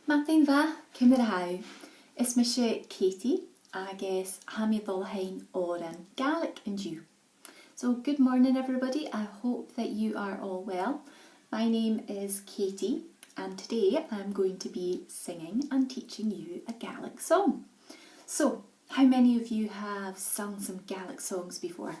Mathin va, Canna House. Is me Katie, agus hamidol hain oran Gaelic and you. So good morning everybody, I hope that you are all well. My name is Katie and today I'm going to be singing and teaching you a Gaelic song. So how many of you have sung some Gaelic songs before?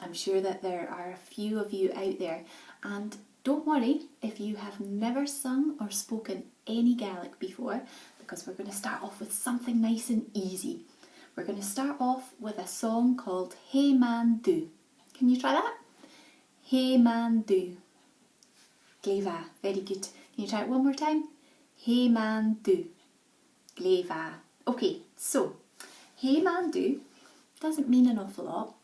I'm sure that there are a few of you out there, and don't worry if you have never sung or spoken any Gaelic before, because we're going to start off with something nice and easy. We're going to start off with a song called Hey Mandu. Can you try that? Hey Mandu. Gleva. Very good. Can you try it one more time? Hey Mandu. Gleva. Okay, so Hey Mandu doesn't mean an awful lot,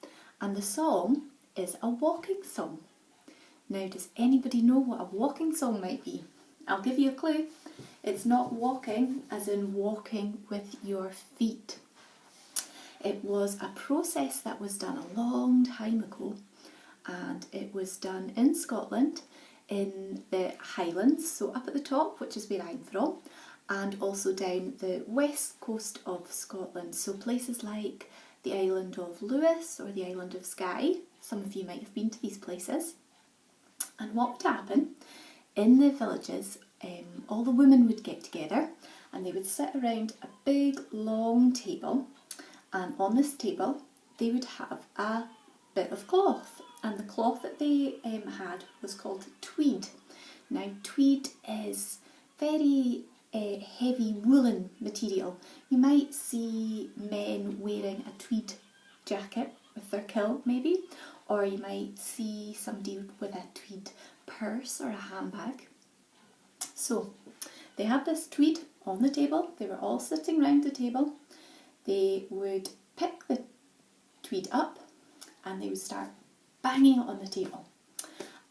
and the song is a walking song. Now, does anybody know what a walking song might be? I'll give you a clue. It's not walking as in walking with your feet. It was a process that was done a long time ago, and it was done in Scotland in the Highlands, so up at the top, which is where I'm from, and also down the west coast of Scotland, so places like the island of Lewis or the island of Skye. Some of you might have been to these places. And what would happen in the villages, all the women would get together and they would sit around a big long table, and on this table they would have a bit of cloth, and the cloth that they had was called tweed. Now tweed is very heavy woolen material. You might see men wearing a tweed jacket with their kilt maybe, or you might see somebody with a tweed purse or a handbag. So they had this tweed on the table, they were all sitting round the table, they would pick the tweed up and they would start banging it on the table.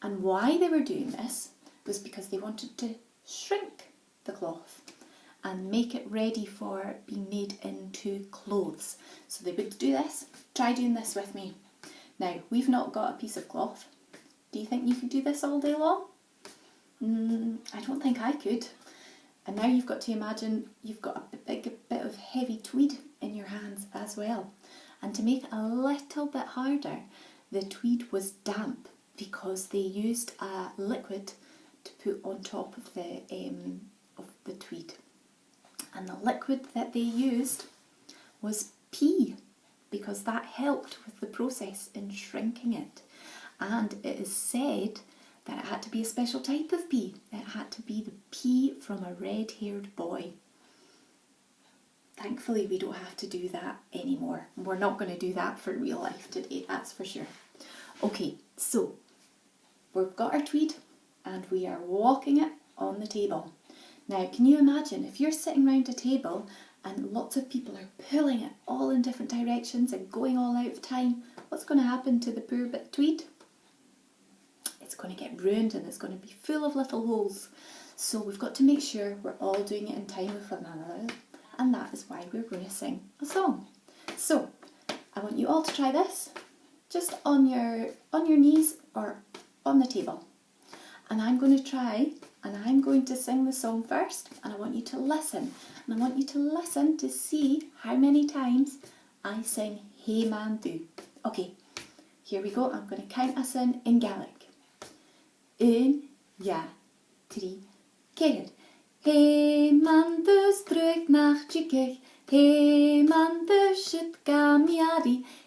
And why they were doing this was because they wanted to shrink the cloth and make it ready for being made into clothes. So they would do this. Try doing this with me. Now, we've not got a piece of cloth. Do you think you could do this all day long? I don't think I could. And now you've got to imagine you've got a big bit of heavy tweed in your hands as well. And to make it a little bit harder, the tweed was damp because they used a liquid to put on top of the tweed. And the liquid that they used was pea, because that helped with the process in shrinking it. And it is said that it had to be a special type of pea. It had to be the pea from a red-haired boy. Thankfully, we don't have to do that anymore. We're not going to do that for real life today, that's for sure. Okay, so we've got our tweed and we are walking it on the table. Now, can you imagine if you're sitting round a table and lots of people are pulling it all in different directions and going all out of time, what's going to happen to the poor bit of tweed? It's going to get ruined and it's going to be full of little holes. So we've got to make sure we're all doing it in time with one another, and that is why we're going to sing a song. So I want you all to try this, just on your knees or on the table. And I'm going to try, and I'm going to sing the song first, and I want you to listen. And I want you to listen to see how many times I sing Hey Mandu. Okay, here we go. I'm going to count us in Gaelic. 1, 2, 3, 4. Hey Mandu truagh nach tigeadh, hey Mandu tutors,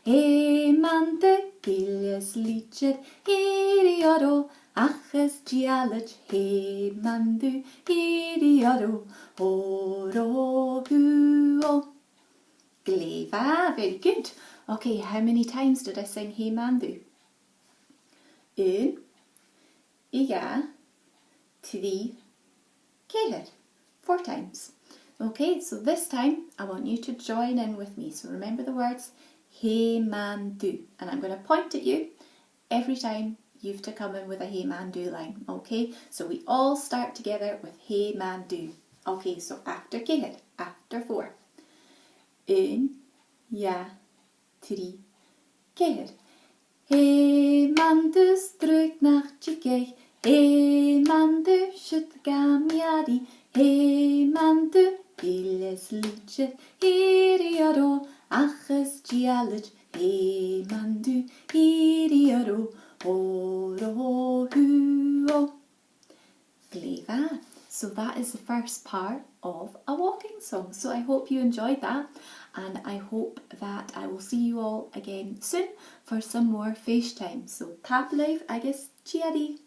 hey Mandu Gille litir, iarraidh, achas diallaid, hey Mandu iarraidh, orohu. Gleva, very good. Okay, how many times did I sing Hey Mandu? 1, 2, 3, 4. 4 times. Okay, so this time I want you to join in with me. So remember the words Hey Mandu, and I'm going to point at you every time you've to come in with a Hey Mandu line. Okay, so we all start together with Hey Mandu. Okay, so after tigeadh, after 4. 1, 2, 3, 4. Hey Mandu truagh nach tigeadh, Hey Mandu, shut gamiadi. Hey Mandu, Gille's litir, iarraidh, achas diallaid. Hey Mandu, iarraidh, oro huo. Gleva. So that is the first part of a walking song. So I hope you enjoyed that, and I hope that I will see you all again soon for some more Fèis Time. So tap live agus tigeadh.